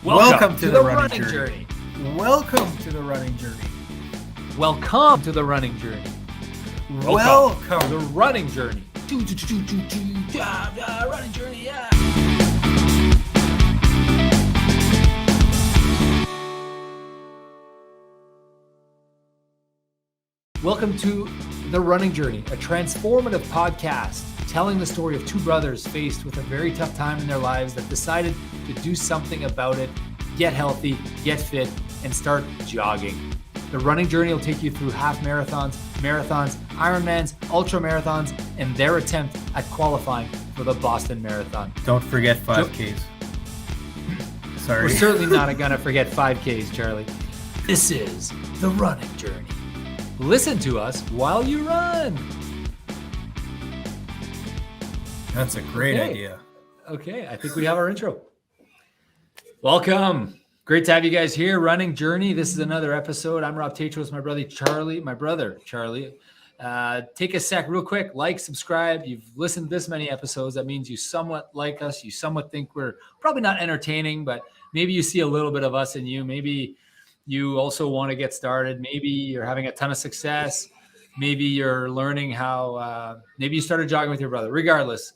Welcome to the running journey. Welcome to the running journey. Welcome to the running journey. Welcome to the running journey. Running journey, yeah. Welcome to The Running Journey, a transformative podcast telling the story of two brothers faced with a very tough time in their lives that decided to do something about it, get healthy, get fit, and start jogging. The Running Journey will take you through half marathons, Ironmans, ultra marathons, and their attempt at qualifying for the Boston Marathon. Don't forget 5Ks. Sorry. We're certainly not going to forget 5Ks, Charlie. This is The Running Journey. Listen to us while you run. That's a great idea. Okay, I think we have our intro. Welcome. Great to have you guys here. Running Journey. This is another episode. I'm Rob Tatros, my brother Charlie. Take a sec real quick. Like, subscribe. You've listened to this many episodes. That means you somewhat like us. You somewhat think we're probably not entertaining, but maybe you see a little bit of us in you. Maybe you also want to get started. Maybe you're having a ton of success. Maybe you're learning how, maybe you started jogging with your brother. Regardless,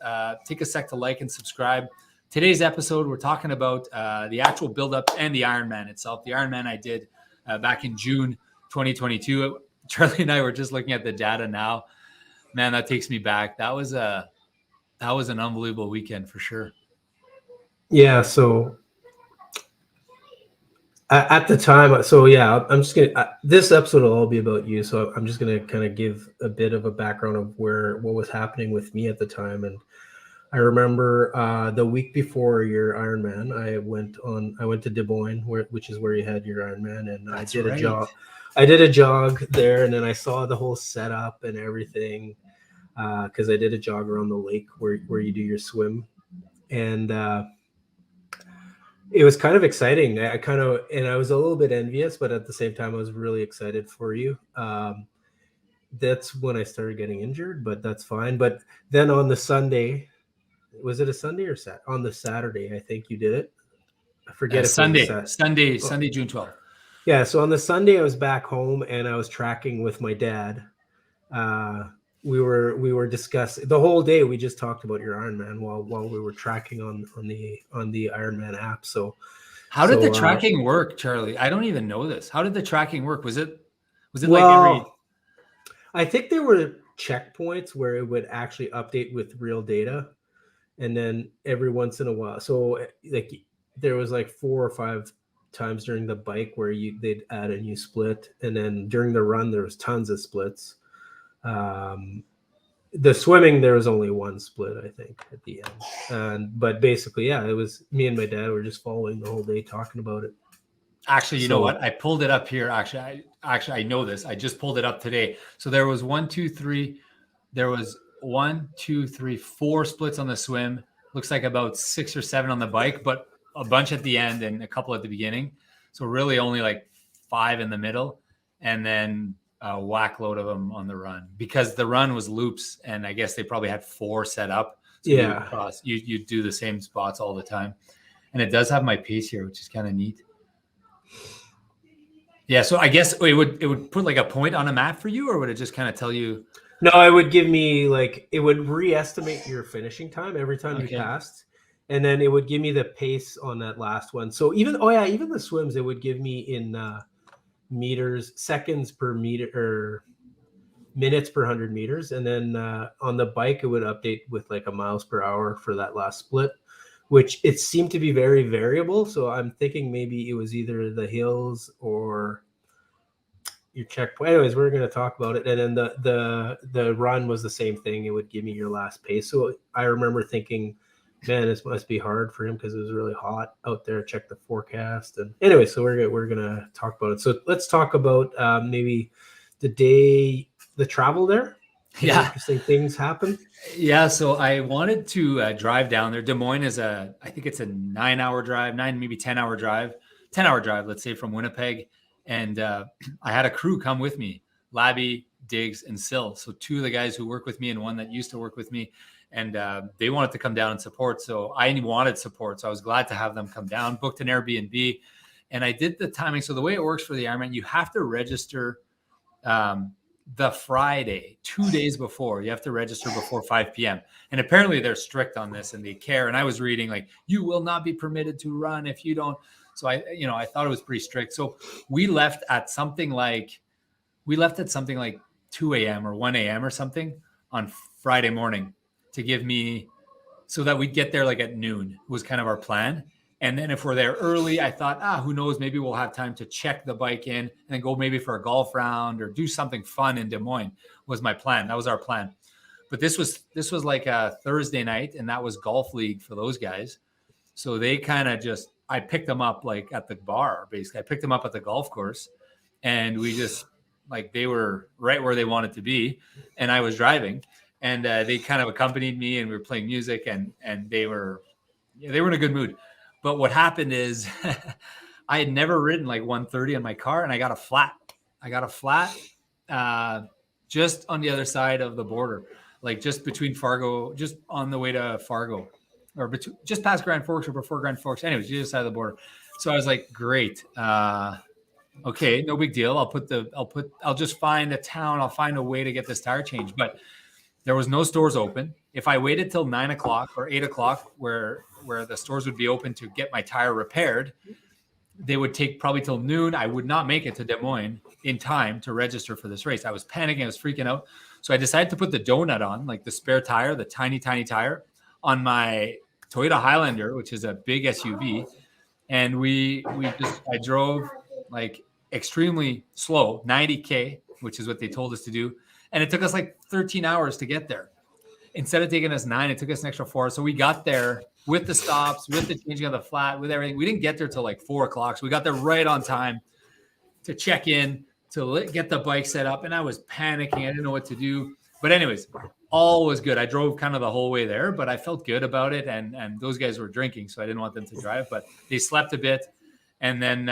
take a sec to like and subscribe. Today's episode, we're talking about the actual buildup and the Ironman itself. The Ironman I did back in June 2022. Charlie and I were just looking at the data now. Man, that takes me back. That was an unbelievable weekend for sure. Yeah. So at the time, I'm just gonna. This episode will all be about you. So I'm just gonna kind of give a bit of a background of what was happening with me at the time. And I remember the week before your Ironman, I went to Des Moines, which is where you had your Ironman, and That's I did right. a jog. I did a jog there, and then I saw the whole setup and everything because I did a jog around the lake where you do your swim, and it was kind of exciting. I was a little bit envious, but at the same time, I was really excited for you. That's when I started getting injured, but that's fine. But then on the Sunday, was it a Sunday or on the Saturday? I think you did it. I forget if Sunday, it was Sunday, June 12th. Yeah. So on the Sunday, I was back home and I was tracking with my dad. We were discussing the whole day. We just talked about your Ironman while we were tracking on the Ironman app. So how did the tracking work, Charlie? I don't even know this. How did the tracking work? Was it like every? I think there were checkpoints where it would actually update with real data, and then every once in a while. So like there was like 4 or 5 times during the bike where they'd add a new split, and then during the run there was tons of splits. The swimming, there was only one split, I think, at the end. But basically, yeah, it was me and my dad were just following the whole day talking about it. Actually, you know what? I pulled it up here. Actually, I know this. I just pulled it up today. So there was 1, 2, 3. There was 1, 2, 3, 4 splits on the swim. Looks like about 6 or 7 on the bike, but a bunch at the end and a couple at the beginning. So really only like 5 in the middle, and then a whack load of them on the run, because the run was loops, and I guess they probably had 4 set up. So yeah, you do the same spots all the time, and it does have my pace here, which is kind of neat. Yeah, so I guess it would put like a point on a map for you, or would it just kind of tell you? No, it would give me it would re-estimate your finishing time every time you passed, and then it would give me the pace on that last one. So even the swims, it would give me in meters, seconds per meter, or minutes per 100 meters, and then on the bike it would update with like a miles per hour for that last split, which it seemed to be very variable. So I'm thinking maybe it was either the hills or your checkpoint. Anyways, we're going to talk about it. And then the run was the same thing. It would give me your last pace. So I remember thinking, man, this must be hard for him because it was really hot out there. Check the forecast. And anyway, so we're gonna talk about it. So let's talk about maybe the travel there. Yeah, interesting things happen. Yeah, so I wanted to drive down there. Des Moines is I think it's a 9-hour drive, 9 maybe 10-hour drive, 10-hour drive, let's say, from Winnipeg. And I had a crew come with me, Labby, Diggs, and Sill. So 2 of the guys who work with me and one that used to work with me. and they wanted to come down and support. So I wanted support. So I was glad to have them come down, booked an Airbnb, and I did the timing. So the way it works for the Ironman, you have to register the Friday, 2 days before. You have to register before 5 p.m. And apparently they're strict on this and they care. And I was reading like, you will not be permitted to run if you don't. So I thought it was pretty strict. So we left at something like 2 a.m. or 1 a.m. or something on Friday morning to give me, so that we'd get there like at noon was kind of our plan. And then if we're there early, I thought, who knows, maybe we'll have time to check the bike in and then go maybe for a golf round or do something fun in Des Moines was my plan. That was our plan. But this was like a Thursday night, and that was golf league for those guys. So they kind of I picked them up like at the bar, basically. I picked them up at the golf course, and we just like, they were right where they wanted to be. And I was driving, and they kind of accompanied me, and we were playing music, and they were in a good mood. But what happened is I had never ridden like 130 on my car, and I got a flat just on the other side of the border, like just between Fargo, just on the way to Fargo, or just past Grand Forks or before Grand Forks. Anyways, the other side of the border. So I was like, great. Okay, no big deal. I'll just find a town. I'll find a way to get this tire changed. But there was no stores open. If I waited till 9 o'clock or 8 o'clock, where the stores would be open to get my tire repaired, they would take probably till noon. I would not make it to Des Moines in time to register for this race. I was panicking. I was freaking out. So I decided to put the donut on, like the spare tire, the tiny, tiny tire, on my Toyota Highlander, which is a big SUV. And I drove like extremely slow, 90K, which is what they told us to do. And it took us like 13 hours to get there. Instead of taking us 9, it took us an extra 4. So we got there with the stops, with the changing of the flat, with everything. We didn't get there till like 4 o'clock. So we got there right on time to check in, to get the bike set up. And I was panicking. I didn't know what to do. But anyways, all was good. I drove kind of the whole way there, but I felt good about it. And those guys were drinking, so I didn't want them to drive. But they slept a bit. And then,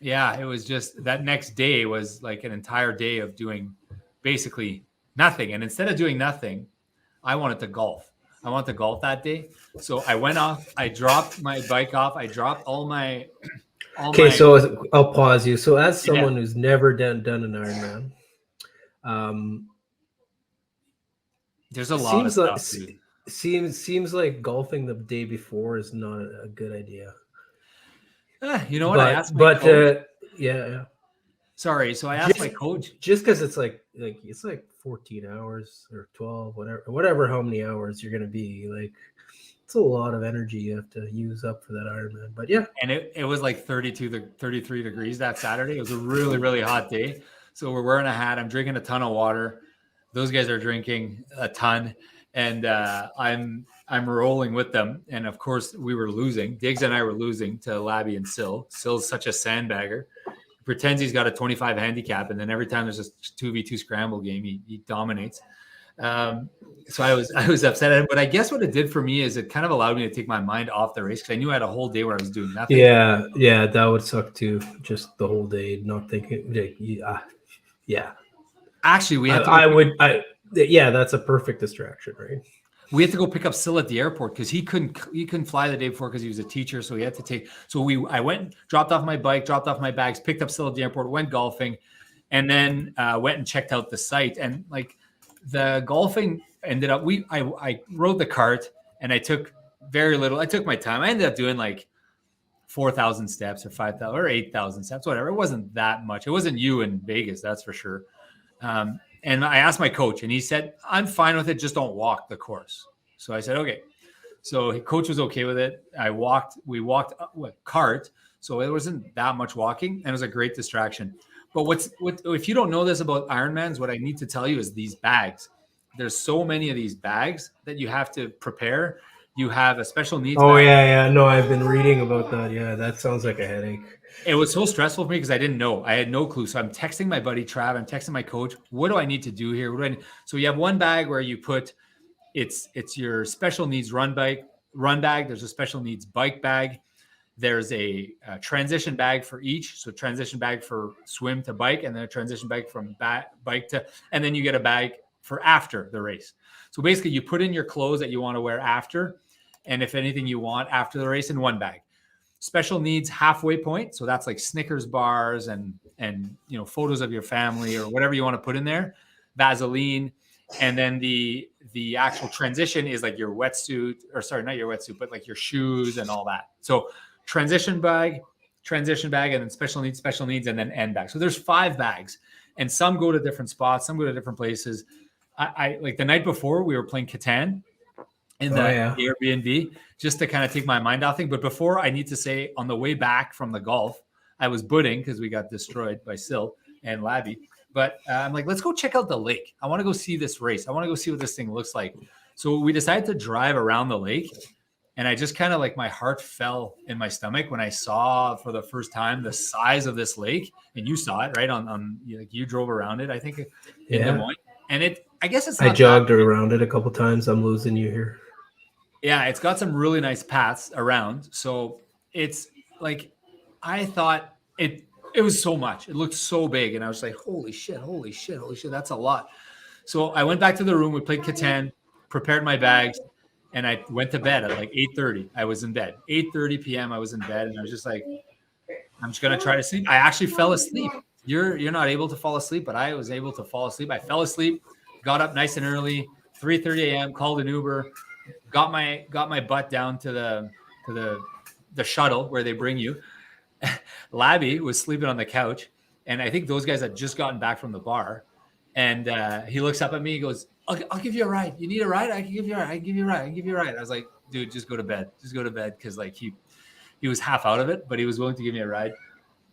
it was just that next day was like an entire day of doing basically nothing. And instead of doing nothing, I wanted to golf. I wanted to golf that day. So I went off. I dropped my bike off. I dropped all my. So I'll pause you. So as someone who's never done an Ironman, there's a lot of stuff. Seems like golfing the day before is not a good idea. You know what? I asked my coach. Sorry. So I asked my coach. Just because it's like it's like 14 hours or 12, whatever, how many hours you're going to be, like, it's a lot of energy you have to use up for that Ironman. But yeah. And it was like 32 to 33 degrees that Saturday. It was a really, really hot day. So we're wearing a hat. I'm drinking a ton of water. Those guys are drinking a ton. And I'm rolling with them. And of course we were losing. Diggs and I were losing to Labby and Sil. Sil's such a sandbagger. He pretends he's got a 25 handicap. And then every time there's a 2v2 scramble game, he dominates. So I was upset at it, but I guess what it did for me is it kind of allowed me to take my mind off the race, because I knew I had a whole day where I was doing nothing. Yeah, that would suck too. Just the whole day not thinking. Yeah. Actually, that's a perfect distraction, right? We had to go pick up Sil at the airport because he couldn't fly the day before because he was a teacher. So he had to take. So I went, dropped off my bike, dropped off my bags, picked up Sil at the airport, went golfing, and then went and checked out the site. And like the golfing ended up, I rode the cart and I took very little. I took my time. I ended up doing like 4,000 steps or 5,000 or 8,000 steps, whatever. It wasn't that much. It wasn't you in Vegas, that's for sure. And I asked my coach, and he said, I'm fine with it. Just don't walk the course. So I said, okay. So his coach was okay with it. We walked with cart. So it wasn't that much walking, and it was a great distraction. But if you don't know this about Ironmans, what I need to tell you is these bags. There's so many of these bags that you have to prepare. You have a special needs bag. Yeah. No, I've been reading about that. Yeah, that sounds like a headache. It was so stressful for me because I didn't know. I had no clue. So I'm texting my buddy Trav. I'm texting my coach. What do I need to do here? So you have one bag where you put it's your special needs run bag. There's a special needs bike bag. There's a transition bag for each. So transition bag for swim to bike, and then a transition bag from bike to, and then you get a bag for after the race. So basically you put in your clothes that you want to wear after, and if anything you want after the race in one bag. Special needs halfway point. So that's like Snickers bars and photos of your family or whatever you want to put in there, Vaseline. And then the actual transition is like your wetsuit, or sorry, not your wetsuit, but like your shoes and all that. So transition bag, and then special needs, and then end bag. So there's 5 bags, and some go to different spots, some go to different places. I like the night before we were playing Catan in the Airbnb just to kind of take my mind off things. But before, I need to say, on the way back from the golf, I was booting because we got destroyed by Sil and Labby. But I'm like, let's go check out the lake. I want to go see this race. I want to go see what this thing looks like. So we decided to drive around the lake. And I just kind of like, my heart fell in my stomach when I saw for the first time the size of this lake. And you saw it, right? On like you drove around it, I think, in Des Moines. And I guess it's not, I jogged around it a couple times. I'm losing you here. Yeah, it's got some really nice paths around. So it's like, I thought it was so much. It looked so big. And I was like, holy shit. That's a lot. So I went back to the room. We played Catan, prepared my bags, and I went to bed at like 8:30. I was in bed. 8:30 p.m. I was in bed, and I was just like, I'm just going to try to sleep. I actually fell asleep. You're not able to fall asleep, but I was able to fall asleep. I fell asleep, got up nice and early, 3:30 a.m., called an Uber, got my butt down to the shuttle where they bring you. Labby was sleeping on the couch, and I think those guys had just gotten back from the bar. And he looks up at me. He goes, I'll give you a ride. You need a ride? I can give you a ride. I can give you a ride. I was like, dude, just go to bed. Because like he was half out of it, but he was willing to give me a ride.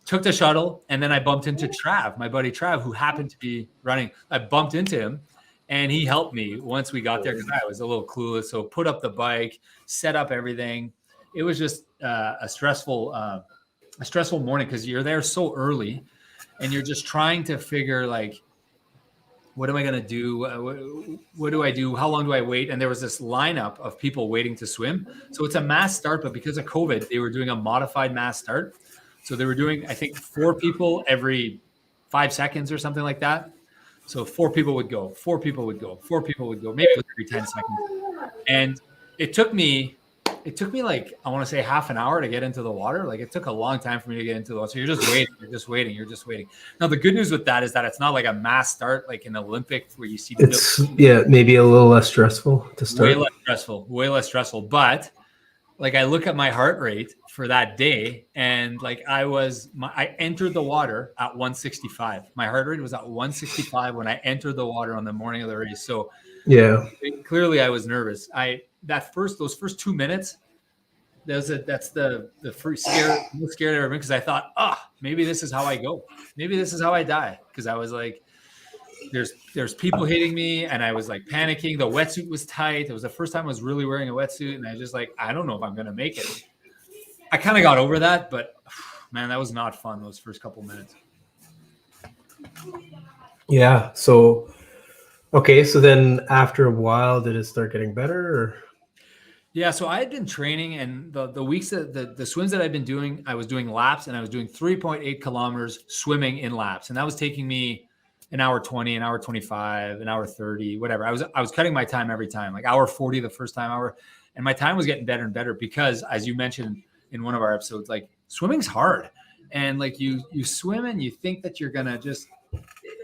Took the shuttle, and then I bumped into Trav, my buddy Trav, who happened to be running. I bumped into him, and he helped me once we got there because I was a little clueless. So put up the bike, set up everything. It was just a stressful morning because you're there so early, and you're just trying to figure like, what am I going to do? What do I do? How long do I wait? And there was this lineup of people waiting to swim. So it's a mass start, but because of COVID, they were doing a modified mass start. So they were doing, I think, 4 people every 5 seconds or something like that. So 4 people would go, 4 people would go, 4 people would go, maybe it was every 10 seconds. And it took me like, I want to say half an hour to get into the water. Like it took a long time for me to get into the water. So you're just waiting. Now the good news with that is that it's not like a mass start, like in Olympic where you see maybe a little less stressful to start. Way less stressful. But like I look at my heart rate for that day, and like I entered the water at 165. My heart rate was at 165 when I entered the water on the morning of the race. So yeah, clearly I was nervous. Those first 2 minutes, that's the first most scared I've ever been, because I thought, maybe this is how I go. Maybe this is how I die. Because I was like, there's people hitting me, and I was like panicking. The wetsuit was tight. It was the first time I was really wearing a wetsuit, and I just like, I don't know if I'm gonna make it. I kind of got over that, but man, that was not fun those first couple minutes. Yeah. So, okay. So then after a while, did it start getting better? Or? Yeah. So I had been training, and the weeks that the swims that I've been doing, I was doing laps, and I was doing 3.8 kilometers swimming in laps. And that was taking me an hour 20, an hour 25, an hour 30, whatever. I was cutting my time every time, like hour 40 the first time hour. And my time was getting better and better because, as you mentioned in one of our episodes, like swimming's hard. And like you swim and you think that you're going to just,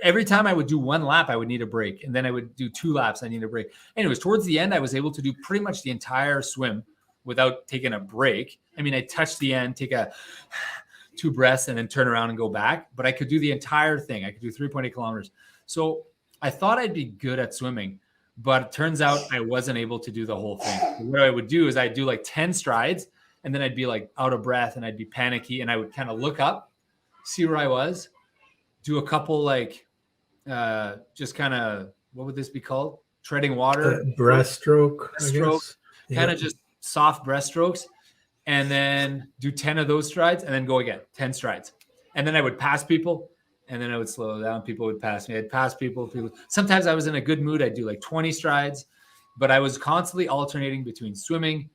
every time I would do 1 lap, I would need a break. And then I would do 2 laps, I need a break. Anyways, towards the end, I was able to do pretty much the entire swim without taking a break. I mean, I touched the end, take 2 breaths, and then turn around and go back. But I could do the entire thing. I could do 3.8 kilometers. So I thought I'd be good at swimming, but it turns out I wasn't able to do the whole thing. So what I would do is I'd do like 10 strides, and then I'd be like out of breath, and I'd be panicky, and I would kind of look up, see where I was, do a couple like just kind of, what would this be called? Treading water. Breaststroke. Kind of just soft breaststrokes. And then do 10 of those strides, and then go again, 10 strides. And then I would pass people, and then I would slow down. People would pass me. I'd pass people. Sometimes I was in a good mood. I'd do like 20 strides, but I was constantly alternating between swimming,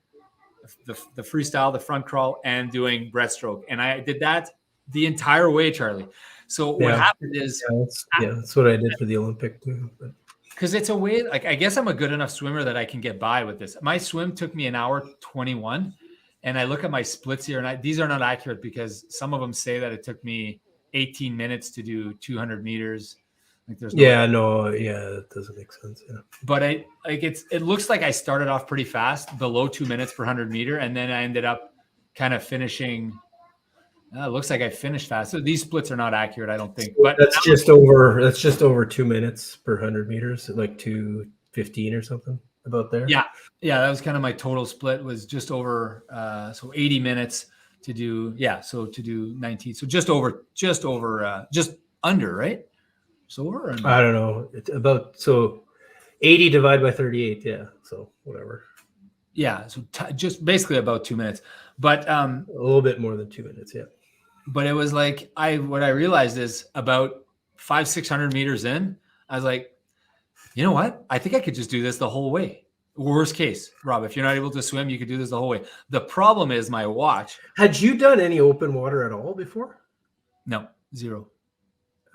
the freestyle, the front crawl, and doing breaststroke. And I did that the entire way, Charlie. So what happened is... that's what I did for the Olympic too. But. Because it's a way, like, I guess I'm a good enough swimmer that I can get by with this. My swim took me 1:21, and I look at my splits here, and these are not accurate because some of them say that it took me 18 minutes to do 200 meters. Like there's that doesn't make sense. Yeah. But it looks like I started off pretty fast, below 2 minutes per 100 meter, and then I ended up kind of finishing. It looks like I finished fast. So these splits are not accurate, I don't think. But that's just over 2 minutes per 100 meters, like 2:15 or something about there. Yeah, that was kind of my total split, was just over 80 minutes to do. Yeah, so to do 19, so just under, right? So we're under. I don't know. It's about 80 divided by 38. Yeah, so whatever. Yeah, so just basically about 2 minutes, but a little bit more than 2 minutes. Yeah. But it was like what I realized is about 500-600 meters in, I was like, you know what? I think I could just do this the whole way. Worst case, Rob, if you're not able to swim, you could do this the whole way. The problem is my watch. Had you done any open water at all before? No, zero.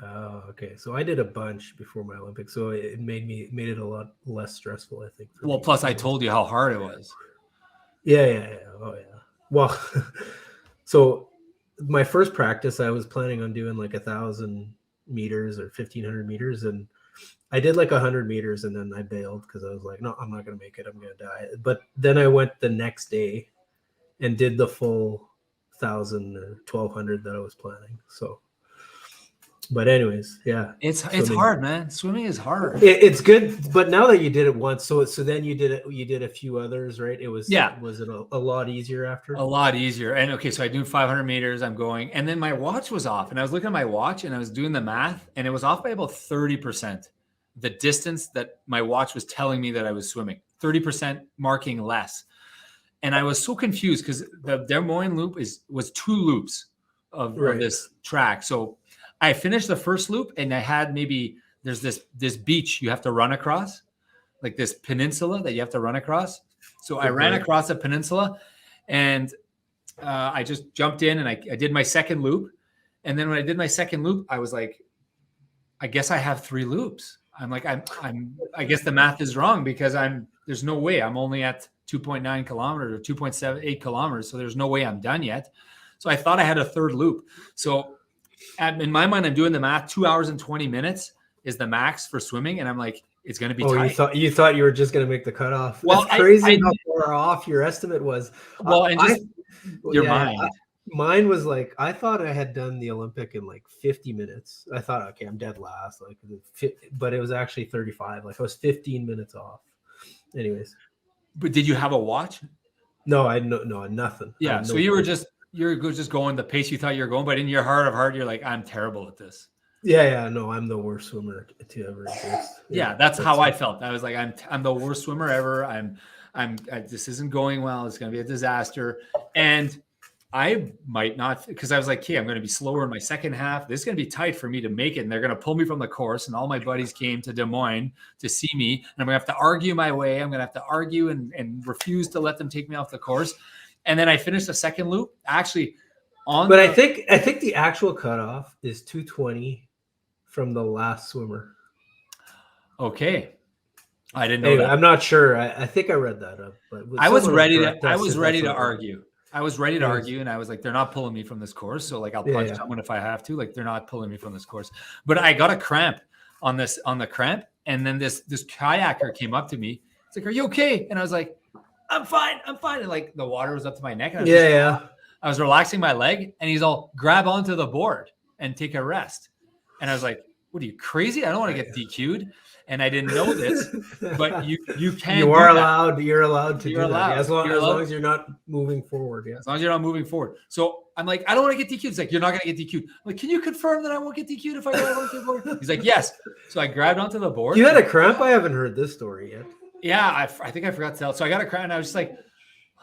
Oh, okay. So I did a bunch before my Olympics, so it made it a lot less stressful, I think. Well, plus I told you how hard it was. Yeah. Oh, yeah. Well, so my first practice, I was planning on doing like 1,000 meters or 1,500 meters, and I did like 100 meters, and then I bailed because I was like, no, I'm not going to make it. I'm going to die. But then I went the next day and did the full 1,000 or 1,200 that I was planning. So, but anyways, yeah, it's hard, man. Swimming is hard. It's good, but now that you did it once, so then you did a few others, right? Was it a lot easier after? A lot easier. And okay, so I do 500 meters. I'm going, and then my watch was off, and I was looking at my watch, and I was doing the math, and it was off by about 30%. The distance that my watch was telling me that I was swimming, 30% marking less, and I was so confused because the Des Moines loop was 2 loops of this track, so. I finished the first loop, and I had there's this beach you have to run across, like this peninsula that you have to run across. So I ran across a peninsula, and I just jumped in, and I did my second loop. And then when I did my second loop, I was like, I guess I have 3 loops. I'm like, I guess the math is wrong because there's no way I'm only at 2.9 kilometers or 2.78 kilometers. So there's no way I'm done yet. So I thought I had a third loop. So in my mind, I'm doing the math. 2 hours and 20 minutes is the max for swimming, and I'm like, it's going to be tight. You thought you were just going to make the cutoff. Well, that's crazy how far off your estimate was. Well, and just your mind. Mine was like, I thought I had done the Olympic in like 50 minutes. I thought, okay, I'm dead last, but it was actually 35. Like I was 15 minutes off. Anyways, but did you have a watch? No, nothing. Yeah, so you were just going the pace you thought you were going, but in your heart of heart, you're like, I'm terrible at this. Yeah, no, I'm the worst swimmer to ever exist. Yeah, that's how I felt. I was like, I'm the worst swimmer ever. This isn't going well. It's going to be a disaster. And I might not, because I was like, okay, I'm going to be slower in my second half. This is going to be tight for me to make it. And they're going to pull me from the course. And all my buddies came to Des Moines to see me. And I'm going to have to argue my way. I'm going to have to argue and refuse to let them take me off the course. And then I finished the second loop actually I think the actual cutoff is 2:20 from the last swimmer. Okay. I didn't know that. I'm not sure. I think I read that up, but I was ready to argue. I was ready to argue, and I was like, they're not pulling me from this course. So like, I'll punch someone if I have to. Like, they're not pulling me from this course. But I got a cramp on the cramp. And then this kayaker came up to me. It's like, are you okay? And I was like, I'm fine. And like the water was up to my neck. And I was relaxing my leg, and he's all, grab onto the board and take a rest. And I was like, what are you, crazy? I don't want to get DQ'd. And I didn't know this, but you can. You're allowed to do that. As long as you're not moving forward. Yeah. As long as you're not moving forward. So I'm like, I don't want to get DQ'd. He's like, you're not going to get DQ'd. I'm like, can you confirm that I won't get DQ'd if I go onto the board? He's like, yes. So I grabbed onto the board. You had a cramp? I haven't heard this story yet. Yeah, I think I forgot to tell. So I got a cramp, and I was just like,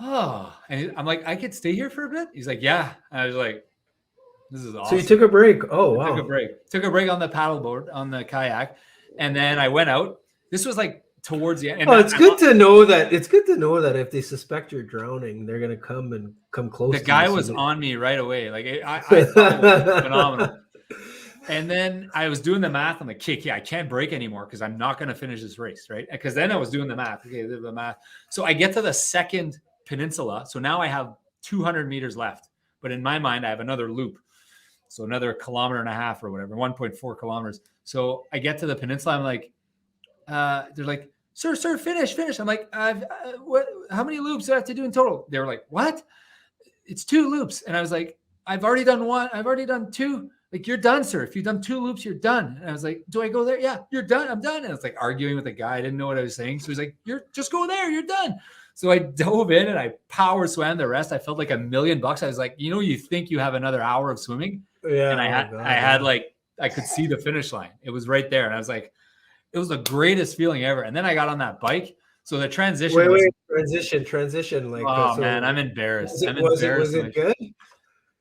oh. And I'm like, I could stay here for a bit? He's like, yeah. And I was like, this is awesome. So you took a break. Oh, wow. Took a break on the paddleboard, on the kayak. And then I went out. This was like towards the end. And it's good to know that if they suspect you're drowning, they're going to come close. The guy was on me right away. Like I thought it was phenomenal. And then I was doing the math. I'm like, okay, I can't break anymore because I'm not going to finish this race, right? Because then I was doing the math. Okay, the math. So I get to the second peninsula. So now I have 200 meters left. But in my mind, I have another loop. So another 1.5 kilometers or whatever, 1.4 kilometers. So I get to the peninsula. I'm like, they're like, sir, finish. I'm like, what? How many loops do I have to do in total? They were like, what? It's 2 loops. And I was like, I've already done 1. I've already done 2. Like, you're done, sir. If you've done 2 loops, you're done. And I was like, do I go there? Yeah, you're done. I'm done. And I was like arguing with the guy. I didn't know what I was saying. So he's like, just go there. You're done. So I dove in and I power swam the rest. I felt like $1,000,000. I was like, you think you have another hour of swimming. Yeah. And I had like, I could see the finish line. It was right there. And I was like, it was the greatest feeling ever. And then I got on that bike. So the transition. Transition. Like, oh man, I'm embarrassed. Was it good?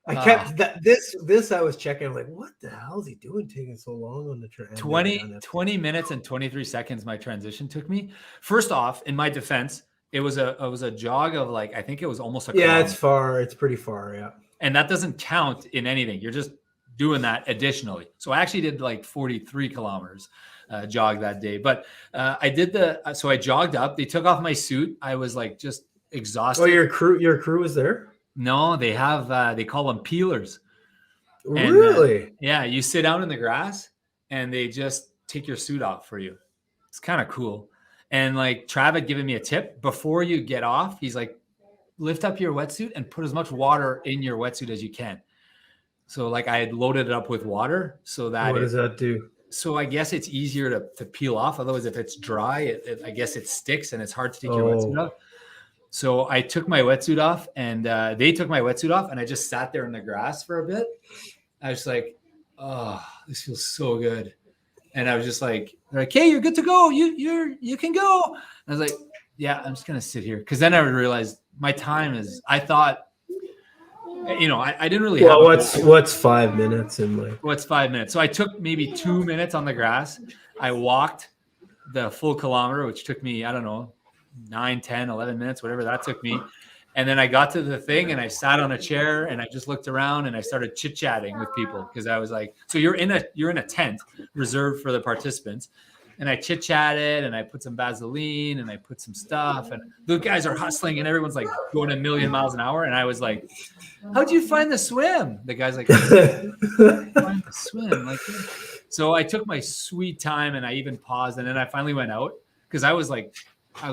I kept this I was checking. I'm like, what the hell is he doing taking so long on the transition? 20 minutes and 23 seconds my transition took me. First off, in my defense, it was a jog of like, I think it was almost a kilometer. It's far. It's pretty far, yeah. And that doesn't count in anything. You're just doing that additionally. So I actually did like 43 kilometers jog that day. But I did so I jogged up. They took off my suit. I was like just exhausted. Oh, your crew was there? No, they have, they call them peelers. Really? And, yeah. You sit down in the grass and they just take your suit off for you. It's kind of cool. And like Trav had given me a tip before you get off. He's like, lift up your wetsuit and put as much water in your wetsuit as you can. So like I had loaded it up with water so that. What does that do? So I guess it's easier to peel off. Otherwise, if it's dry, I guess it sticks and it's hard to take your wetsuit off. So I took my wetsuit off and they took my wetsuit off and I just sat there in the grass for a bit. I was like, oh, this feels so good. And I was just like, they're like, hey, you're good to go. You can go. And I was like, yeah, I'm just going to sit here. Cause then I realized my time is, I thought, I didn't really have. What's 5 minutes in like? What's 5 minutes? So I took maybe 2 minutes on the grass. I walked the full kilometer, which took me, I don't know, 9, 10, 11 minutes, whatever that took me. And then I got to the thing and I sat on a chair and I just looked around and I started chit-chatting with people because I was like, so you're in a tent reserved for the participants. And I chit-chatted and I put some Vaseline and I put some stuff and the guys are hustling and everyone's like going 1,000,000 miles an hour. And I was like, how'd you find the swim? The guy's like, find the swim. Like, so I took my sweet time and I even paused and then I finally went out because I was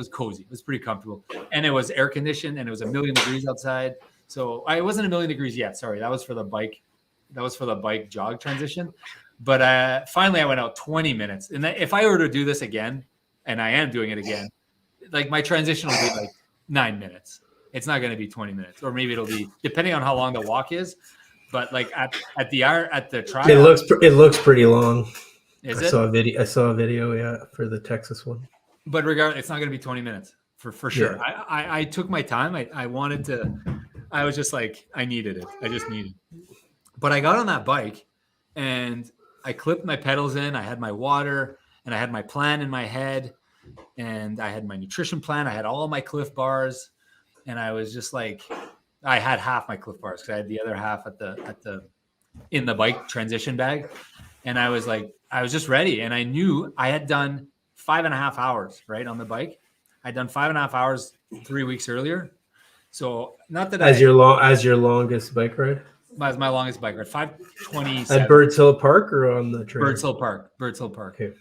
cozy. It was pretty comfortable. And it was air conditioned and it was 1,000,000 degrees outside. So I wasn't 1,000,000 degrees yet. Sorry. That was for the bike. That was for the bike jog transition. But finally I went out 20 minutes. And if I were to do this again, and I am doing it again, like my transition will be like 9 minutes. It's not going to be 20 minutes, or maybe it'll be depending on how long the walk is. But like at the trial, it looks pretty long. I saw a video, yeah, for the Texas one. But regardless, it's not going to be 20 minutes for sure. Yeah. I took my time. I wanted to. I was just like, I needed it. I just needed it. But I got on that bike and I clipped my pedals in. I had my water and I had my plan in my head and I had my nutrition plan. I had all my Cliff Bars and I was just like, I had half my Cliff Bars because I had the other half in the bike transition bag. And I was like, I was just ready. And I knew I had done 5.5 hours, right, on the bike. I'd done 5.5 hours 3 weeks earlier. So not that your longest bike ride? As my longest bike ride, 5:27. At Birds Hill Park or on the train? Birds Hill Park. Okay.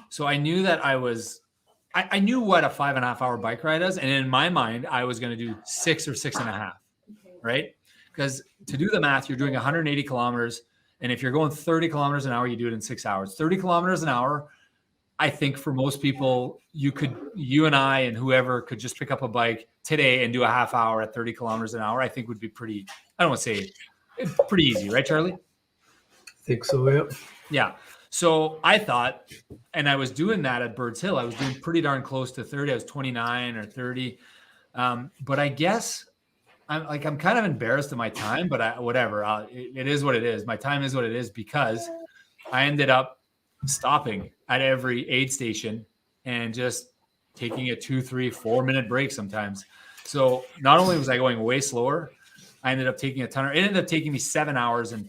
So I knew that I knew what a 5.5 hour bike ride is. And in my mind, I was going to do 6 or 6.5, right? Because to do the math, you're doing 180 kilometers. And if you're going 30 kilometers an hour, you do it in 6 hours. 30 kilometers an hour, I think for most people, you and I and whoever could just pick up a bike today and do a half hour at 30 kilometers an hour, I think would be pretty, I don't want to say pretty easy, right, Charlie? I think so, yeah. Yeah. So I thought, and I was doing that at Birds Hill. I was doing pretty darn close to 30. I was 29 or 30. But I guess I'm kind of embarrassed of my time, but whatever. It is what it is. My time is what it is because I ended up stopping at every aid station and just taking a 2, 3, 4 minute break sometimes. So not only was I going way slower, I ended up taking it ended up taking me 7 hours and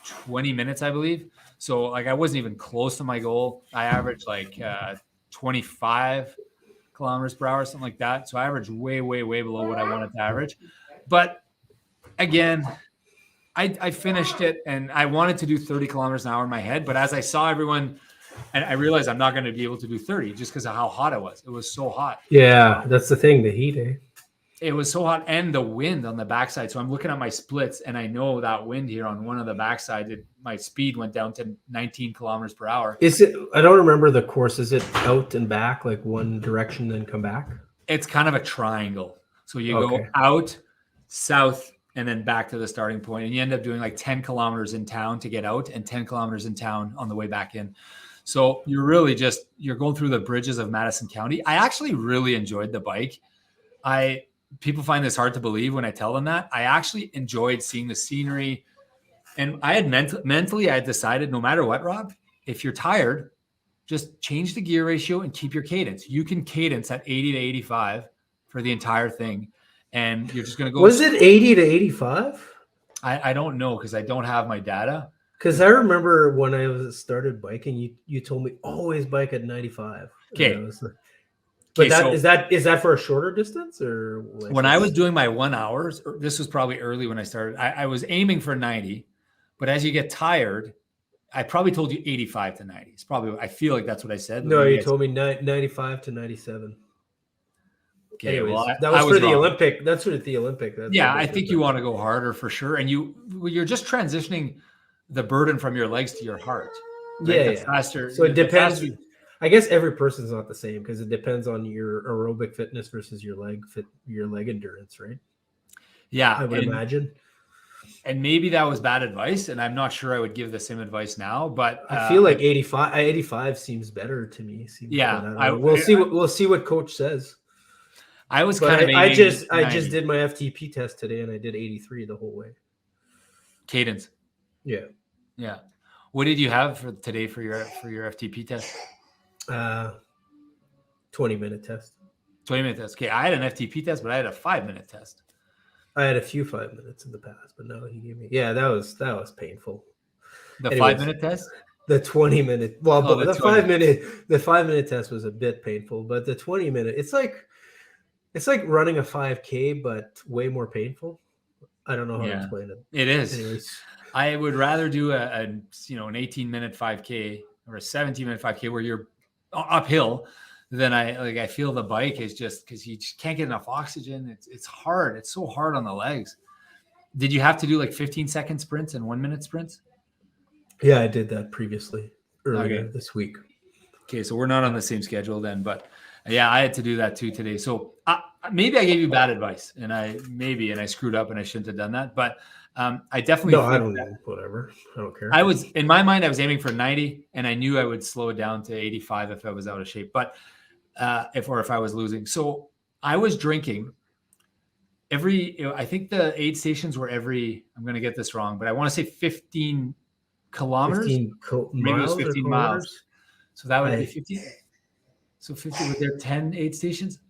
20 minutes, I believe. So like I wasn't even close to my goal. I averaged like 25 kilometers per hour, something like that. So I averaged way, way, way below what I wanted to average. But again, I finished it and I wanted to do 30 kilometers an hour in my head. But as I saw everyone, and I realized I'm not going to be able to do 30 just because of how hot it was. It was so hot. Yeah, that's the thing, the heat, eh? It was so hot and the wind on the backside. So I'm looking at my splits and I know that wind here on one of the backside, my speed went down to 19 kilometers per hour. Is it, I don't remember the course. Is it out and back, like one direction, then come back? It's kind of a triangle. So you go out, south, and then back to the starting point. And you end up doing like 10 kilometers in town to get out and 10 kilometers in town on the way back in. So you're really you're going through the bridges of Madison County. I actually really enjoyed the bike. People find this hard to believe when I tell them that. I actually enjoyed seeing the scenery. And I had mentally, I had decided no matter what, Rob, if you're tired, just change the gear ratio and keep your cadence. You can cadence at 80 to 85 for the entire thing. And you're just going to go. Was it 80 to 85? I don't know because I don't have my data. Because I remember when I started biking, you told me always bike at 95. Okay. But is that for a shorter distance or like when I was doing my 1 hour, this was probably early when I started, I was aiming for 90, but as you get tired, I probably told you 85 to 90. It's probably, I feel like that's what I said. No, you told me 95 to 97. Okay, anyways, well, that was for the Olympic. That's for the Olympic. Yeah, I think you want to go harder for sure. And you're just transitioning the burden from your legs to your heart. Right? Yeah. Faster. So it depends. I guess every person's not the same because it depends on your aerobic fitness versus your leg endurance, right? Yeah, I would imagine. And maybe that was bad advice, and I'm not sure I would give the same advice now. But I feel like 85 seems better to me. We'll see what coach says. I was kind of. I just did my FTP test today, and I did 83 the whole way. Cadence. Yeah. Yeah. What did you have for today for your FTP test? 20-minute test. 20-minute test. Okay, I had an FTP test, but I had a 5-minute test. I had a few 5 minutes in the past, but no, he gave me. Yeah, that was painful. The 5-minute test. The 20-minute. Well, but the 5-minute test was a bit painful, but the 20-minute, it's like running a 5K, but way more painful. I don't know how to explain it. It is. Anyways. I would rather do an 18-minute 5K or a 17-minute 5K where you're uphill than I feel the bike is just because you just can't get enough oxygen. It's hard. It's so hard on the legs. Did you have to do like 15-second sprints and 1-minute sprints? Yeah, I did that previously earlier this week. Okay, so we're not on the same schedule then, but yeah, I had to do that too today. So maybe I gave you bad advice and I screwed up and I shouldn't have done that, but I definitely. No, I don't know. Whatever. I don't care. I was in my mind, I was aiming for 90 and I knew I would slow it down to 85 if I was out of shape, but if I was losing. So I was drinking I think the aid stations were I'm going to get this wrong, but I want to say 15 kilometers. Maybe it was 15 miles. So that would be 50. So 50, were there 10 aid stations?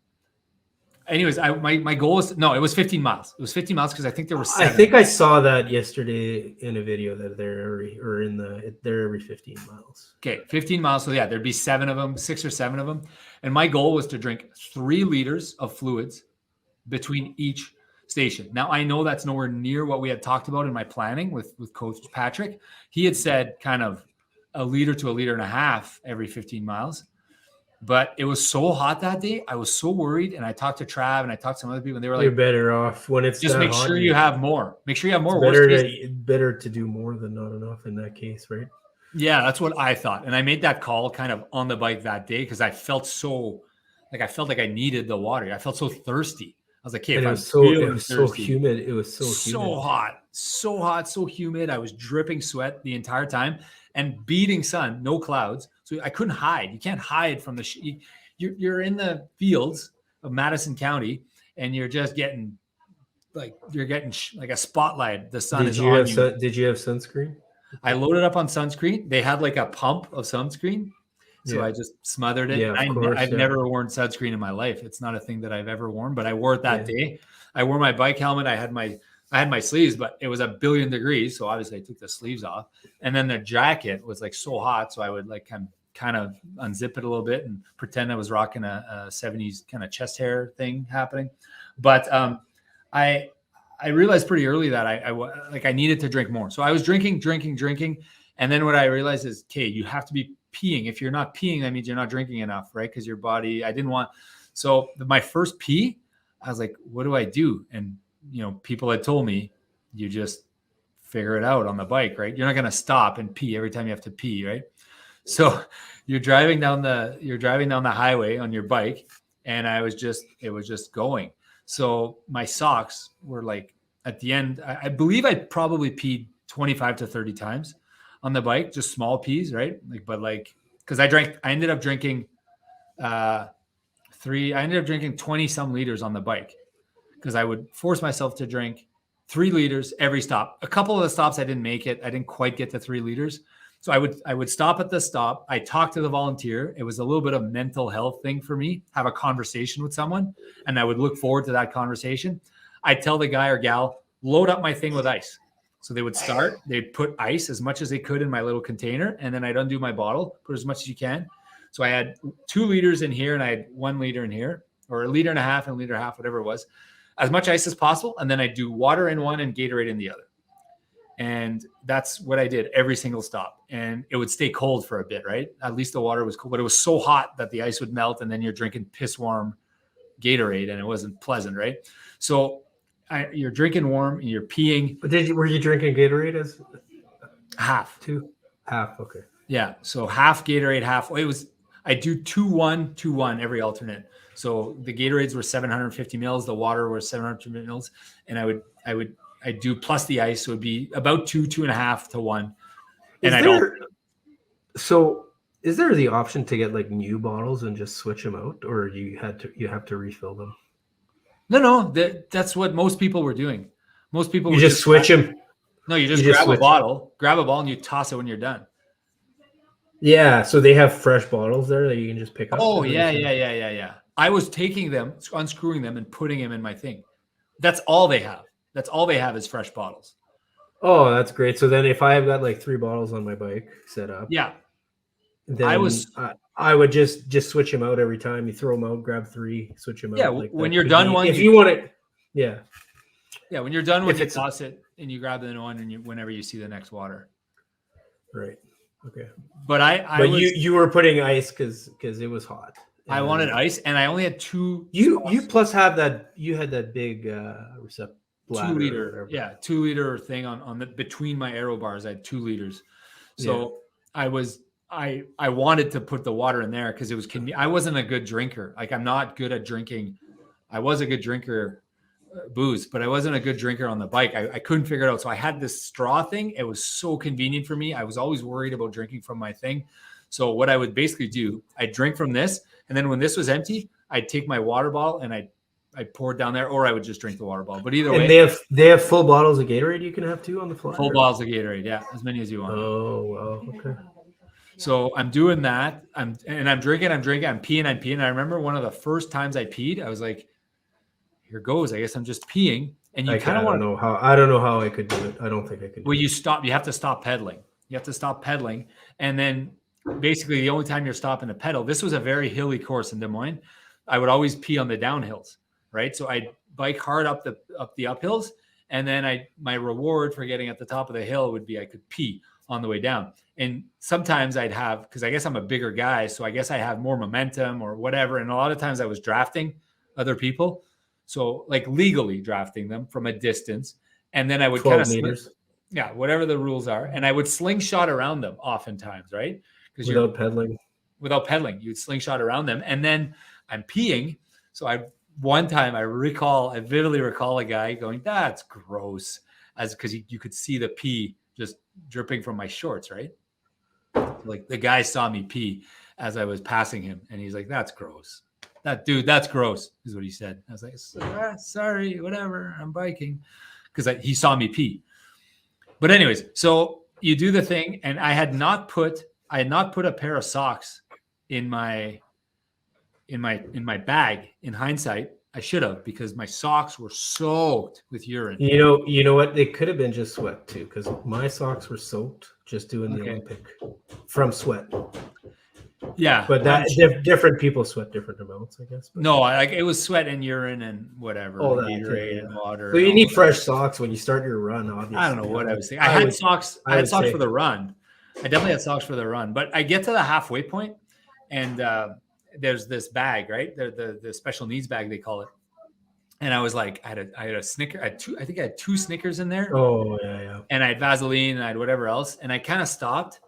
Anyways, my goal was, it was 15 miles. It was 15 miles because I think there were 7. I think I saw that yesterday in a video that they're every 15 miles. Okay, 15 miles. So yeah, there'd be 7 of them, 6 or 7 of them. And my goal was to drink 3 liters of fluids between each station. Now I know that's nowhere near what we had talked about in my planning with Coach Patrick. He had said kind of 1 liter to 1.5 liters every 15 miles. But it was so hot that day. I was so worried. And I talked to Trav and I talked to some other people and they were like, you're better off when it's just make sure you have more. Make sure you have more. Better to do more than not enough in that case, right? Yeah, that's what I thought. And I made that call kind of on the bike that day because I felt like I needed the water. I felt so thirsty. I was like, okay, it was so humid. It was so hot, so humid. I was dripping sweat the entire time and beating sun, no clouds. So I couldn't hide. You can't hide from you're in the fields of Madison County and you're just getting like a spotlight. The sun is on you. Did you have sunscreen? I loaded up on sunscreen. They had like a pump of sunscreen. So I just smothered it. Yeah, I've never worn sunscreen in my life. It's not a thing that I've ever worn, but I wore it that day. I wore my bike helmet. I had my I had my sleeves, but it was a billion degrees. So obviously I took the sleeves off, and then the jacket was like so hot. So I would like kind of unzip it a little bit and pretend I was rocking a 70s kind of chest hair thing happening. But I realized pretty early that I needed to drink more. So I was drinking. And then what I realized is, okay, you have to be peeing. If you're not peeing, that means you're not drinking enough, right? Because your body, so my first pee, I was like, what do I do? And, people had told me, you just figure it out on the bike, right? You're not going to stop and pee every time you have to pee, right? So you're driving down the highway on your bike, and it was just going. So my socks were like, at the end, I believe I probably peed 25 to 30 times on the bike, just small pees, right? Because I ended up drinking 20 some liters on the bike, because I would force myself to drink 3 liters every stop. A couple of the stops I didn't make it. I didn't quite get to 3 liters. So I would stop at the stop. I talked to the volunteer. It was a little bit of mental health thing for me, have a conversation with someone, and I would look forward to that conversation. I'd tell the guy or gal, load up my thing with ice. So they would start, they'd put ice as much as they could in my little container, and then I'd undo my bottle, put as much as you can. So I had 2 liters in here, and I had 1 liter in here, or 1.5 liters and 1.5 liters, whatever it was, as much ice as possible. And then I'd do water in one and Gatorade in the other. And that's what I did every single stop. And it would stay cold for a bit, right? At least the water was cold, but it was so hot that the ice would melt, and then you're drinking piss warm Gatorade, and it wasn't pleasant, right? So you're drinking warm and you're peeing. But were you drinking Gatorade as half? Half, okay. Yeah, so half Gatorade, half. I do 2-1, 2-1 every alternate. So the Gatorades were 750 mils, the water was 700 mils, and I do plus the ice, so it'd be about 2.5 to 1. So is there the option to get like new bottles and just switch them out, or you have to refill them? No, that's what most people were doing. Most people you just switch them. No, you just grab a bottle, and you toss it when you're done. Yeah, so they have fresh bottles there that you can just pick up. Oh, yeah. I was taking them, unscrewing them, and putting them in my thing. That's all they have. That's all they have is fresh bottles. Oh, that's great. So then if I have got like 3 bottles on my bike set up, yeah, then I would just switch them out every time. You throw them out, grab 3, switch them out. Yeah, like when you're done one, if you want it, yeah. Yeah, when you're done one, you toss it and you grab the one, and whenever you see the next water. Right. Okay. But you were putting ice because it was hot. I wanted ice, and I only had 2. You plus have that. You had that big receptacle. 2 liter, 2 liter thing on the between my aero bars. I had 2 liters, so yeah. I wanted to put the water in there because it was I wasn't a good drinker. Like, I'm not good at drinking. I was a good drinker, booze, but I wasn't a good drinker on the bike. I couldn't figure it out. So I had this straw thing. It was so convenient for me. I was always worried about drinking from my thing. So what I would basically do, I'd drink from this, and then when this was empty, I'd take my water bottle and I'd pour it down there, or I would just drink the water bottle. But either way, they have full bottles of Gatorade you can have too on the fly. Full bottles of Gatorade, yeah, as many as you want. Oh, wow, okay. So I'm doing that. I'm drinking, I'm peeing. I remember one of the first times I peed, I was like, here goes. I guess I'm just peeing. And you kind of want to I don't know how I could do it. I don't think I could. You have to stop pedaling. And then basically the only time you're stopping to pedal, this was a very hilly course in Des Moines. I would always pee on the downhills, right? So I'd bike hard up the uphills, and then my reward for getting at the top of the hill would be I could pee on the way down. And sometimes I'd have, because I guess I'm a bigger guy, so I guess I have more momentum or whatever. And a lot of times I was drafting other people. So like legally drafting them from a distance. And then I would 12 meters. Yeah, whatever the rules are. And I would slingshot around them oftentimes, right? Because without pedaling, you'd slingshot around them. And then I'm peeing. So one time I vividly recall a guy going, that's gross, because you could see the pee just dripping from my shorts, right? Like the guy saw me pee as I was passing him, and he's like, that's gross. That's gross, is what he said. I was like, sorry, whatever, I'm biking, because he saw me pee. But anyways, so you do the thing, and I had not put a pair of socks in my bag. In hindsight, I should have, because my socks were soaked with urine. You know what? They could have been just sweat too, because my socks were soaked just doing the Olympic from sweat. Yeah, but different people sweat different amounts, I guess. But. No, like it was sweat and urine and whatever. Oh, Gatorade and water. So you need fresh socks when you start your run. Obviously, I don't know what I was thinking. I had socks for the run. I definitely had socks for the run, but I get to the halfway point, and there's this bag, right? The special needs bag, they call it. And I was like, I had a Snicker. I think I had 2 Snickers in there. Oh yeah. And I had Vaseline and I had whatever else. And I kind of stopped,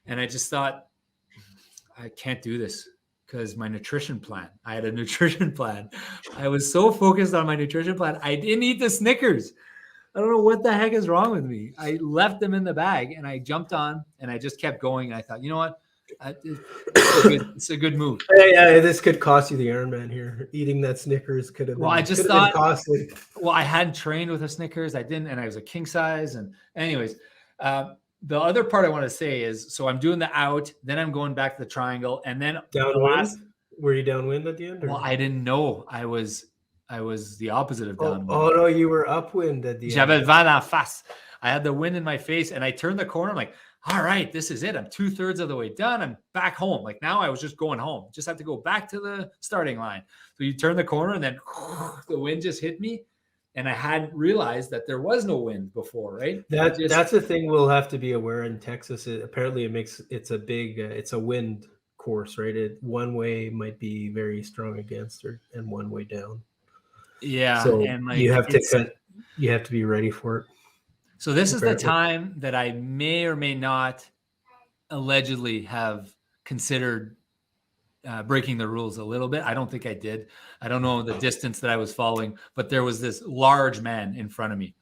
and I just thought, I can't do this because my nutrition plan. I had a nutrition plan. I was so focused on my nutrition plan, I didn't eat the Snickers. I don't know what the heck is wrong with me. I left them in the bag and I jumped on and I just kept going. And I thought, you know what? It's a good move. Yeah, this could cost you the Ironman here. Eating that Snickers could have been, I just thought costly. Well, I hadn't trained with a Snickers. I didn't, and I was a king size. And anyways, the other part I want to say is, so I'm doing the out, then I'm going back to the triangle, and then downwind. Were you downwind at the end? Or? Well, I didn't know. I was the opposite of downwind. Oh no, you were upwind at the end. J'avais le vent en face. I had the wind in my face, and I turned the corner. I'm like, all right, this is it. I'm 2/3 of the way done. I'm back home. Like now I was just going home. Just have to go back to the starting line. So you turn the corner, and then the wind just hit me. And I hadn't realized that there was no wind before, right? That's the thing we'll have to be aware in Texas. Apparently it's a big, it's a wind course, right? One way might be very strong against her and one way down. Yeah. So and like you have to be ready for it. So this is the time that I may or may not allegedly have considered breaking the rules a little bit. I don't think I did. I don't know the distance that I was following, but there was this large man in front of me,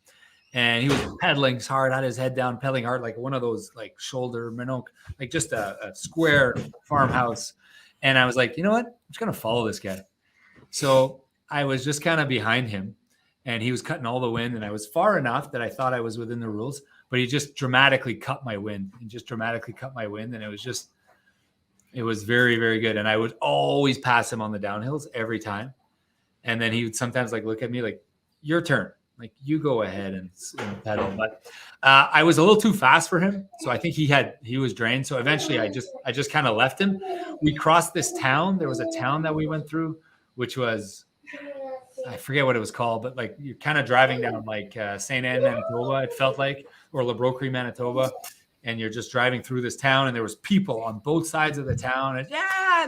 and he was pedaling hard, had his head down, pedaling hard, like one of those like shoulder Minoc, like just a square farmhouse. And I was like, you know what? I'm just gonna follow this guy. So I was just kind of behind him, and he was cutting all the wind, and I was far enough that I thought I was within the rules, but he just dramatically cut my wind, and it was very, very good. And I would always pass him on the downhills every time. And then he would sometimes like look at me like, your turn. Like, you go ahead and pedal. But I was a little too fast for him. So I think he was drained. So eventually I just kind of left him. We crossed this town. There was a town that we went through, which was, I forget what it was called, but like you're kind of driving down like St. Anne, Manitoba, it felt like, or La Broquerie, Manitoba. And you're just driving through this town, and there was people on both sides of the town, and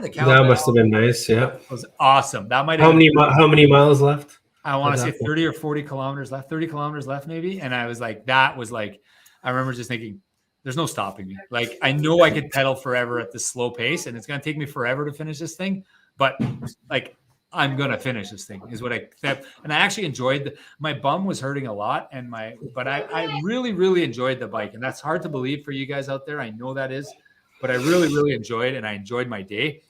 the cowbell. That must have been nice. Yeah, it was awesome. That might have how many miles left? I want to say 30 or 40 kilometers left. 30 kilometers left, maybe. And I was like, I remember just thinking, there's no stopping me. Like I know I could pedal forever at this slow pace, and it's gonna take me forever to finish this thing, but like I'm gonna finish this thing is what I thought. And I actually enjoyed my bum was hurting a lot, but I really, really enjoyed the bike. And that's hard to believe for you guys out there. I know that is, but I really, really enjoyed, and I enjoyed my day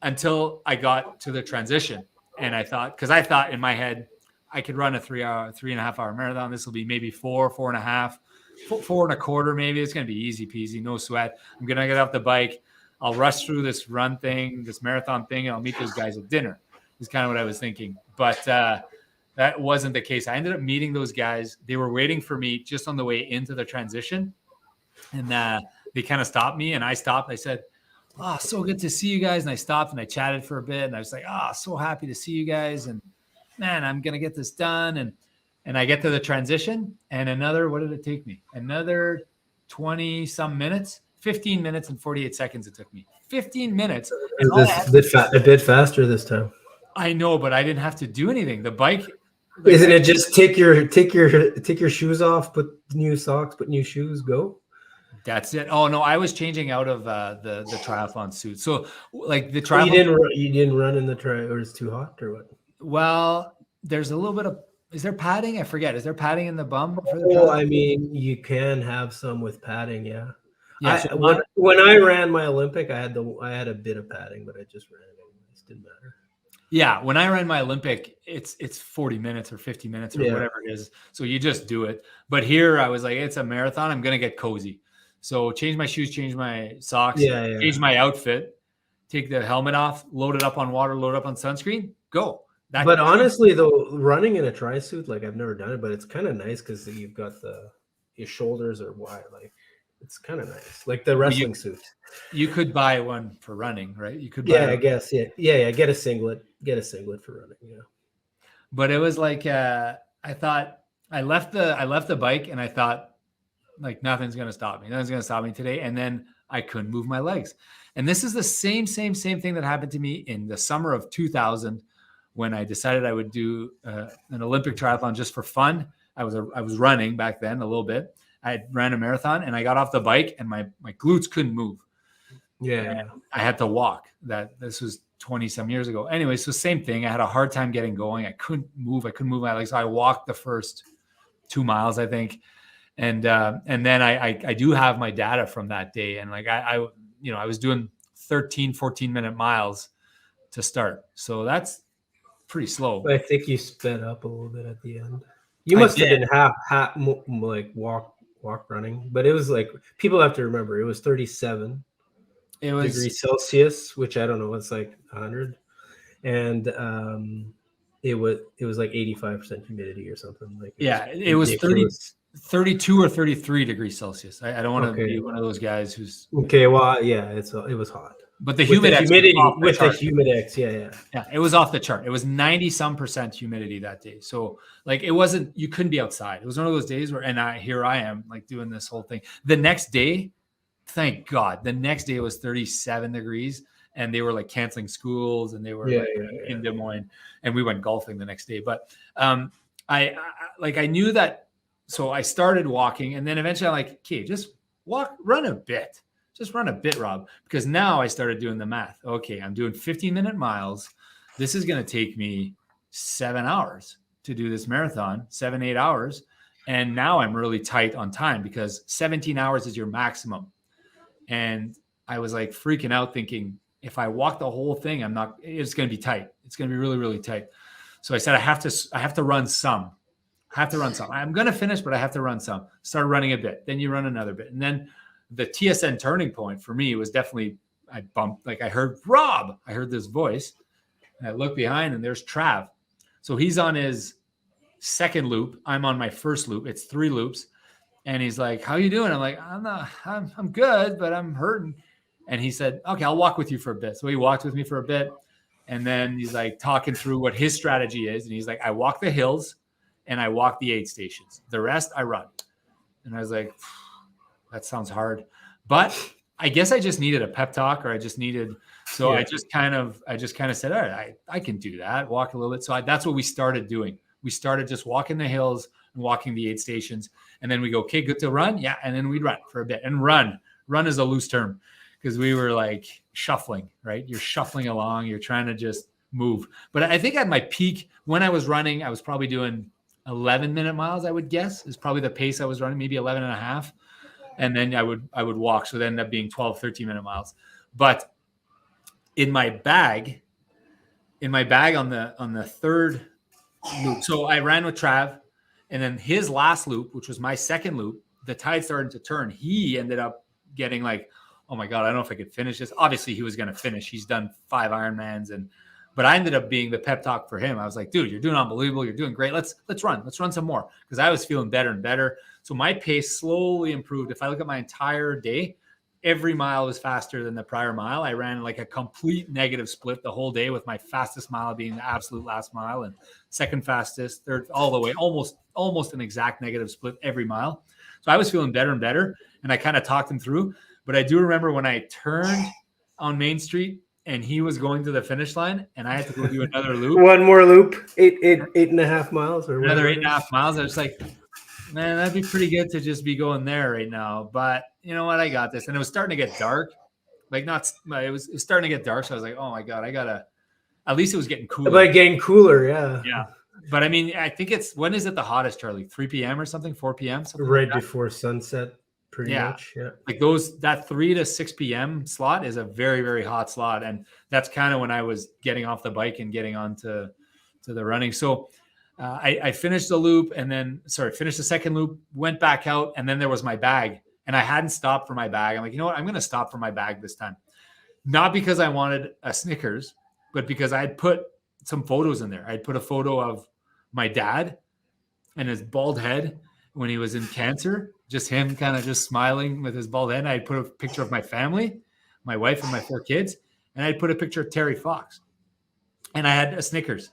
until I got to the transition. And I thought in my head, I could run a 3.5 hour marathon. This will be maybe 4.5, 4.25, maybe. It's going to be easy peasy, no sweat. I'm going to get off the bike. I'll rush through this run thing, this marathon thing, and I'll meet those guys at dinner. Is kind of what I was thinking. But that wasn't the case. I ended up meeting those guys. They were waiting for me just on the way into the transition. And they kind of stopped me, and I stopped. I said, "Oh, so good to see you guys." And I stopped and I chatted for a bit, and I was like, "Oh, so happy to see you guys. And man, I'm going to get this done." And I get to the transition, and what did it take me? Another 20 some minutes. 15 minutes and 48 seconds it took me. 15 minutes. A bit faster this time. I know, but I didn't have to do anything. The bike. Isn't it just take your shoes off, put new socks, put new shoes, go? That's it. Oh no, I was changing out of the triathlon suit. So like the triathlon. You didn't run in the tri, or it's too hot, or what? Well, there's a little bit of. Is there padding? I forget. Is there padding in the bum? I mean, you can have some with padding, yeah. When I ran my Olympic, I had a bit of padding, but I just ran it. It didn't matter. Yeah, when I ran my Olympic, it's 40 minutes or 50 minutes or whatever it is. So you just do it. But here I was like, it's a marathon. I'm gonna get cozy. So change my shoes, change my socks, change my outfit, take the helmet off, load it up on water, load it up on sunscreen, go. But honestly, though, running in a tri suit, like I've never done it, but it's kind of nice because you've got your shoulders are wide, like it's kind of nice, like the wrestling suit. You could buy one for running, right? You could buy I guess, yeah. Get a singlet for running, yeah. But it was like I thought I left the bike and I thought like nothing's gonna stop me. Nothing's gonna stop me today. And then I couldn't move my legs. And this is the same thing that happened to me in the summer of 2000 when I decided I would do an Olympic triathlon just for fun. I was running back then a little bit. I ran a marathon and I got off the bike and my glutes couldn't move. Yeah. And I had to walk. This was 20 some years ago. Anyway, so same thing. I had a hard time getting going. I couldn't move my legs. So I walked the first 2 miles, I think. And then I do have my data from that day. And like, I was doing 13, 14-minute miles to start. So that's pretty slow. I think you sped up a little bit at the end. You must have been half like walk running, but it was like, people have to remember it was 37 degrees Celsius, which I don't know, it's like 100. And it was like 85% humidity or something. Like it was 32 or 33 degrees Celsius. I don't want to be one of those guys who's okay. Well, yeah, it was hot. But the humidity with the humidex, yeah, it was off the chart. It was 90% humidity that day. So like it wasn't, you couldn't be outside. It was one of those days where, here I am like doing this whole thing. The next day, thank God, the next day it was 37 degrees and they were like canceling schools and they were in Des Moines and we went golfing the next day. But I knew that. So I started walking and then eventually I'm like, okay, just run a bit. Just run a bit, Rob, because now I started doing the math. Okay, I'm doing 15-minute miles. This is going to take me 7 hours to do this marathon, 7-8 hours. And now I'm really tight on time because 17 hours is your maximum. And I was like freaking out thinking, if I walk the whole thing, it's going to be tight. It's going to be really, really tight. So I said, I have to run some. I'm going to finish, but I have to run some. Start running a bit. Then you run another bit. And then the TSN turning point for me was definitely, I bumped, like I heard Rob, I heard this voice and I looked behind and there's Trav. So he's on his second loop. I'm on my first loop. It's 3 loops. And he's like, how you doing? I'm like, I'm good, but I'm hurting. And he said, okay, I'll walk with you for a bit. So he walked with me for a bit. And then he's like talking through what his strategy is. And he's like, I walk the hills and I walk the aid stations. The rest I run. And I was like, that sounds hard, but I guess I just needed a pep talk, or I just needed. So I just kind of said, all right, I can do that. Walk a little bit. So that's what we started doing. We started just walking the hills and walking the aid stations, and then we go, okay, good to run, yeah, and then we'd run for a bit. And run is a loose term because we were like shuffling, right? You're shuffling along. You're trying to just move. But I think at my peak when I was running, I was probably doing 11-minute miles. I would guess is probably the pace I was running, maybe 11 and a half. And then I would walk. So that ended up being 12, 13-minute miles. But in my bag on the third loop. So I ran with Trav, and then his last loop, which was my second loop, the tide started to turn. He ended up getting like, oh my God, I don't know if I could finish this. Obviously he was going to finish. He's done 5 Ironmans but I ended up being the pep talk for him. I was like, dude, you're doing unbelievable. You're doing great. Let's run some more. Because I was feeling better and better. So my pace slowly improved. If I look at my entire day, every mile was faster than the prior mile. I ran like a complete negative split the whole day, with my fastest mile being the absolute last mile and second fastest, third, all the way, almost an exact negative split every mile. So I was feeling better and better. And I kind of talked him through. But I do remember when I turned on Main Street, and he was going to the finish line, and I had to go do another loop. One more loop, 8.5 miles, or another 8.5 miles. I was like, man, that'd be pretty good to just be going there right now. But you know what? I got this. And it was starting to get dark. It was starting to get dark. So I was like, oh my God, at least it was getting cooler. Like getting cooler. Yeah. Yeah. But I mean, I think when is it the hottest, Charlie? 3 p.m. or something? 4 p.m.? Right before sunset. Pretty much, yeah. Like that 3 to 6 p.m. slot is a very, very hot slot, and that's kind of when I was getting off the bike and getting onto the running. So I finished the loop, and then finished the second loop, went back out, and then there was my bag, and I hadn't stopped for my bag. I'm like, you know what? I'm going to stop for my bag this time, not because I wanted a Snickers, but because I had put some photos in there. I'd put a photo of my dad and his bald head when he was in cancer, just him kind of just smiling with his bald head. I'd put a picture of my family, my wife and my 4 kids, and I'd put a picture of Terry Fox. And I had a Snickers.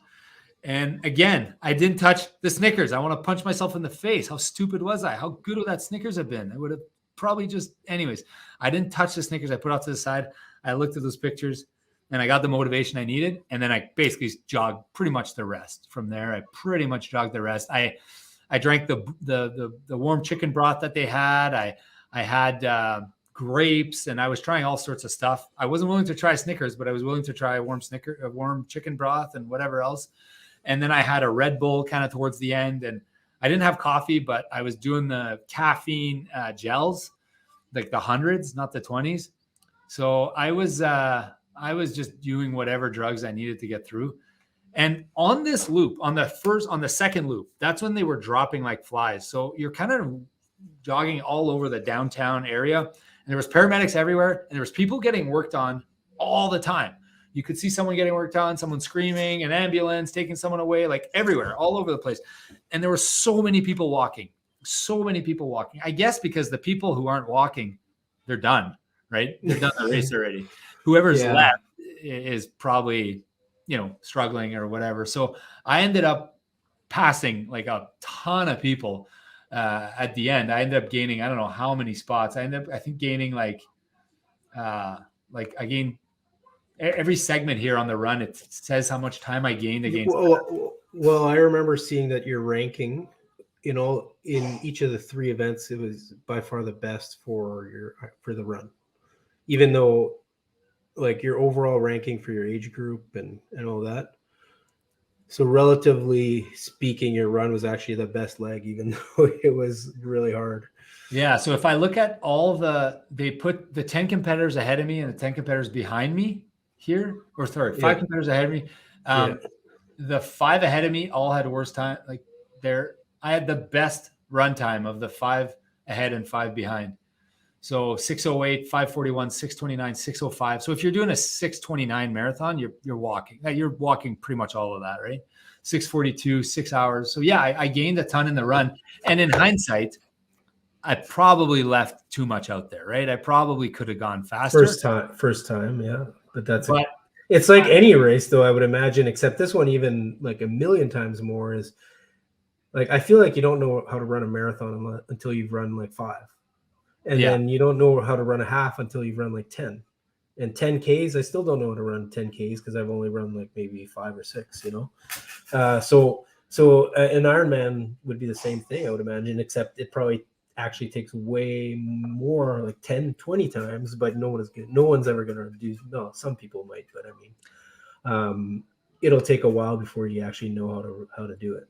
And again, I didn't touch the Snickers. I want to punch myself in the face. How stupid was I? How good would that Snickers have been? I would have probably just, anyways, I didn't touch the Snickers. I put out to the side. I looked at those pictures and I got the motivation I needed. And then I basically jogged pretty much the rest. From there, I pretty much jogged the rest. I drank the warm chicken broth that they had. I had grapes, and I was trying all sorts of stuff. I wasn't willing to try Snickers, but I was willing to try a warm chicken broth and whatever else. And then I had a Red Bull kind of towards the end, and I didn't have coffee, but I was doing the caffeine gels, like the 100s, not the 20s. So I was just doing whatever drugs I needed to get through. And on this loop, on the second loop, that's when they were dropping like flies. So you're kind of jogging all over the downtown area, and there was paramedics everywhere, and there was people getting worked on all the time. You could see someone getting worked on, someone screaming, an ambulance taking someone away, like everywhere, all over the place. And there were so many people walking. I guess because the people who aren't walking, they're done, right? They're done the race already. Whoever's left is probably, struggling or whatever. So I ended up passing like a ton of people at the end. I ended up gaining, I don't know how many spots. I think gaining I gained every segment here on the run. It says how much time I gained against. Well, I remember seeing that your ranking, in each of the 3 events, it was by far the best for the run, even though like your overall ranking for your age group and all that. So relatively speaking, your run was actually the best leg, even though it was really hard. Yeah. So if I look at they put the 10 competitors ahead of me and the 10 competitors behind me here, or sorry, 5 competitors ahead of me. The 5 ahead of me all had worse time. Like I had the best run time of the 5 ahead and 5 behind. So 6:08, 5:41, 6:29, 6:05. So if you're doing a 6:29 marathon, you're walking pretty much all of that, right? 6:42, 6 hours. So yeah, I gained a ton in the run. And in hindsight, I probably left too much out there, right? I probably could have gone faster. First time, yeah. But it's like any race, though, I would imagine, except this one even like a million times more is like, I feel like you don't know how to run a marathon until you've run like 5. And then you don't know how to run a half until you've run like 10. And 10Ks, I still don't know how to run 10Ks because I've only run like maybe 5 or 6, So an Ironman would be the same thing, I would imagine, except it probably actually takes way more, like 10, 20 times, but no one's ever going to do. No, some people might, but I mean, it'll take a while before you actually know how to do it.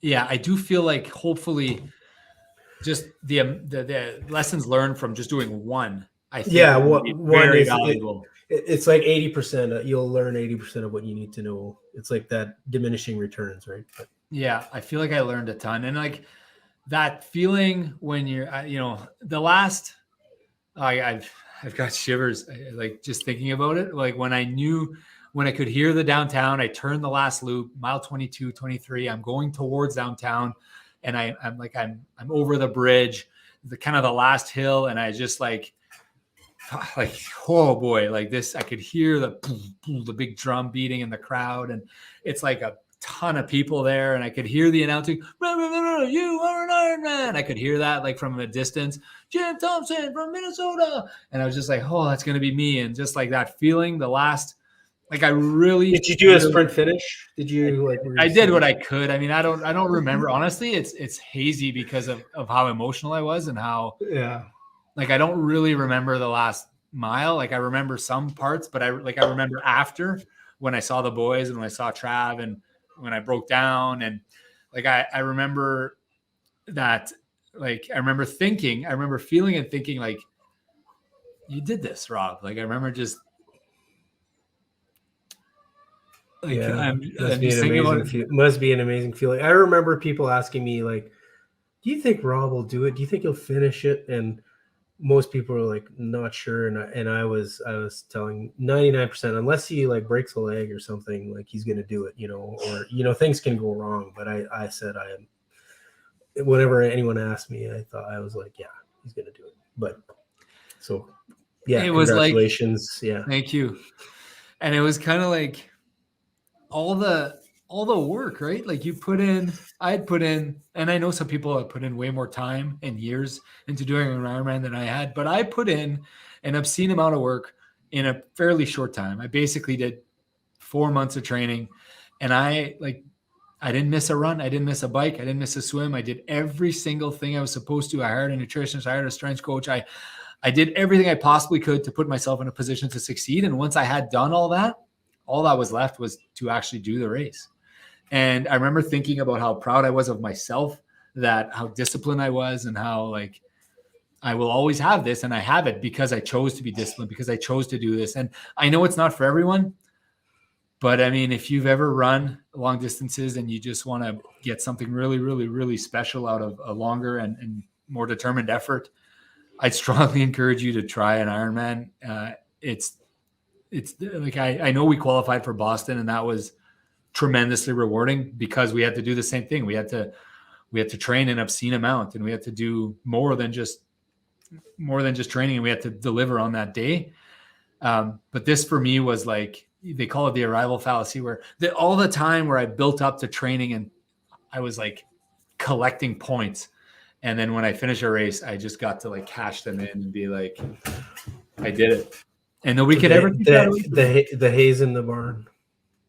Yeah, I do feel like hopefully just the lessons learned from just doing one. I think very valuable. It's like 80%. You'll learn 80% of what you need to know. It's like that diminishing returns, right? But, yeah, I feel like I learned a ton, and like that feeling when you're, the last, I've got shivers, like just thinking about it. Like when I could hear the downtown, I turned the last loop, mile 22, 23. I'm going towards downtown, and I'm over the bridge, the last hill, and I just like, oh boy, like this, I could hear the big drum beating in the crowd, and it's like a ton of people there, and I could hear the announcing, "You are an Ironman." I could hear that like from a distance, Jim Thompson from Minnesota, and I was just like, oh, that's gonna be me. And just like that feeling, the last, like I really did you do a sprint finish? Did you like? I did what I could. I mean, I don't remember, honestly. It's hazy because of how emotional I was and how like I don't really remember the last mile. Like I remember some parts, but I remember after, when I saw the boys and when I saw Trav and when I broke down, and like I remember that, like I remember feeling and thinking like, you did this, Rob. Like I remember just like must be an amazing feeling. I remember people asking me like, do you think Rob will do it? Do you think he'll finish it? And most people are like not sure, and I was telling 99%, unless he like breaks a leg or something, like he's gonna do it, or things can go wrong. But I said I am. Whenever anyone asked me, I was like, yeah, he's gonna do it. But so yeah, it was congratulations. Like, yeah, thank you. And it was kind of like all the work, right? Like I had put in, and I know some people have put in way more time and years into doing an Ironman than I had, but I put in an obscene amount of work in a fairly short time. I basically did 4 months of training, and I didn't miss a run. I didn't miss a bike. I didn't miss a swim. I did every single thing I was supposed to. I hired a nutritionist. I hired a strength coach. I did everything I possibly could to put myself in a position to succeed. And once I had done all that was left was to actually do the race. And I remember thinking about how proud I was of myself, that how disciplined I was, and how like I will always have this, and I have it because I chose to be disciplined, because I chose to do this. And I know it's not for everyone, but I mean, if you've ever run long distances and you just want to get something really, really, really special out of a longer and more determined effort, I'd strongly encourage you to try an Ironman. It's like, I know we qualified for Boston, and that was tremendously rewarding because we had to do the same thing. We had to train an obscene amount, and we had to do more than just training, and we had to deliver on that day. But this for me was like, they call it the arrival fallacy, where all the time where I built up to training and I was like collecting points. And then when I finish a race, I just got to like cash them in and be like, I did it. And nobody could ever the haze in the barn.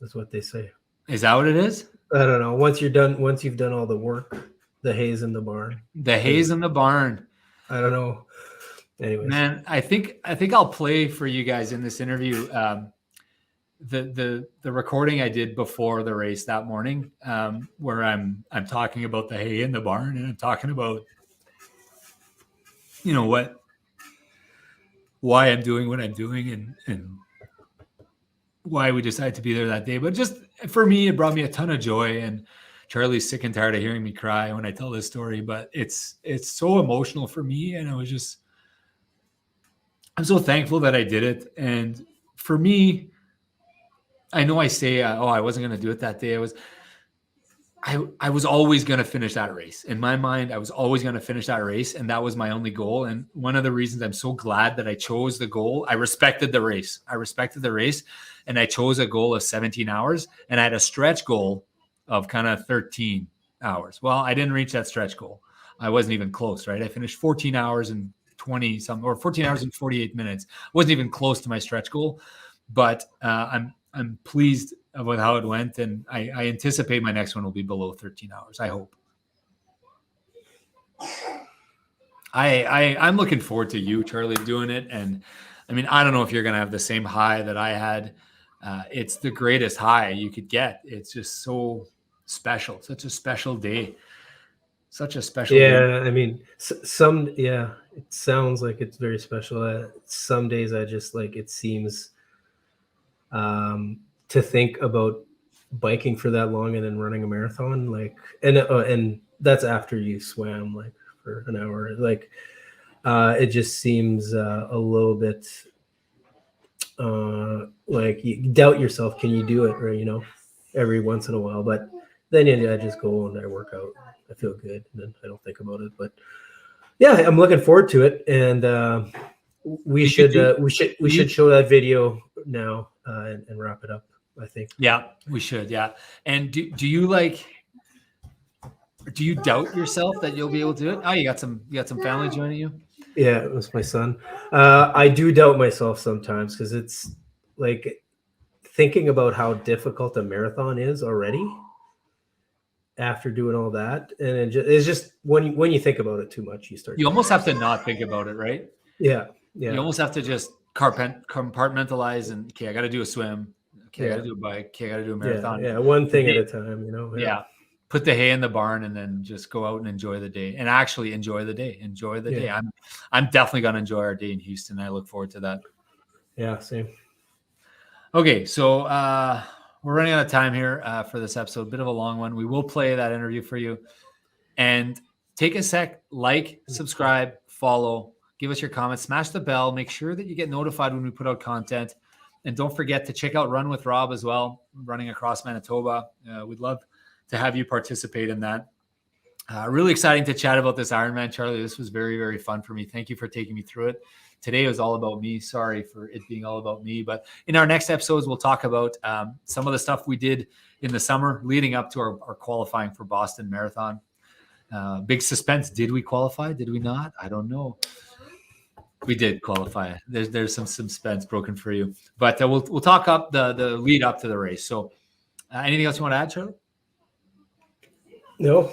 That's what they say. Is that what it is? I don't know. Once you've done all the work, the haze in the barn. The haze in the barn. I don't know. Anyways. Man, I think I'll play for you guys in this interview the recording I did before the race that morning, where I'm talking about the hay in the barn, and I'm talking about why I'm doing what I'm doing, and why we decided to be there that day. But just for me, it brought me a ton of joy, and Charlie's sick and tired of hearing me cry when I tell this story, but it's so emotional for me, and I'm so thankful that I did it. And for me, I know I say, I wasn't going to do it that day. I was always going to finish that race. In my mind, I was always going to finish that race, and that was my only goal. And one of the reasons I'm so glad that I chose the goal, I respected the race, and I chose a goal of 17 hours, and I had a stretch goal of kind of 13 hours. Well, I didn't reach that stretch goal. I wasn't even close, right? I finished 14 hours and 20 something, or 14 hours and 48 minutes. Wasn't even close to my stretch goal, but I'm pleased with how it went, and I anticipate my next one will be below 13 hours. I hope. I'm looking forward to you, Charlie, doing it. And I mean, I don't know if you're going to have the same high that I had. It's the greatest high you could get. It's just so special. Such a special day. Such a special day. I mean, it sounds like it's very special. Some days I just like, it seems to think about biking for that long and then running a marathon, like, and that's after you swam like for an hour. Like, it just seems a little bit like you doubt yourself. Can you do it? Or, every once in a while, but then I just go and I work out. I feel good, and then I don't think about it. But yeah, I'm looking forward to it, and we should show that video now and wrap it up, I think. Yeah, we should. Yeah. And do you doubt yourself that you'll be able to do it? Oh, you got some family joining you? Yeah, it was my son. I do doubt myself sometimes, because it's like thinking about how difficult a marathon is already after doing all that. And it's just when you think about it too much, you almost have to not think about it, right? Yeah. You almost have to just compartmentalize, and okay, I got to do a swim. Okay, I got to do a bike. Okay, I got to do a marathon. Yeah, one thing at a time, Yeah. Put the hay in the barn, and then just go out and enjoy the day, and actually enjoy the day. Enjoy the day. I'm definitely going to enjoy our day in Houston. I look forward to that. Yeah, same. Okay, so we're running out of time here for this episode. Bit of a long one. We will play that interview for you, and take a sec, like, subscribe, follow, Give us your comments. Smash the bell. Make sure that you get notified when we put out content. And don't forget to check out Run with Rob as well, running across Manitoba. We'd love to have you participate in that. Really exciting to chat about this Ironman, Charlie. This was very, very fun for me. Thank you for taking me through it. Today was all about me. Sorry for it being all about me. But in our next episodes, we'll talk about some of the stuff we did in the summer leading up to our qualifying for Boston Marathon. Big suspense. Did we qualify? Did we not? I don't know. We did qualify. There's some suspense broken for you. But we'll talk up the lead up to the race. So anything else you want to add, Charlie? No.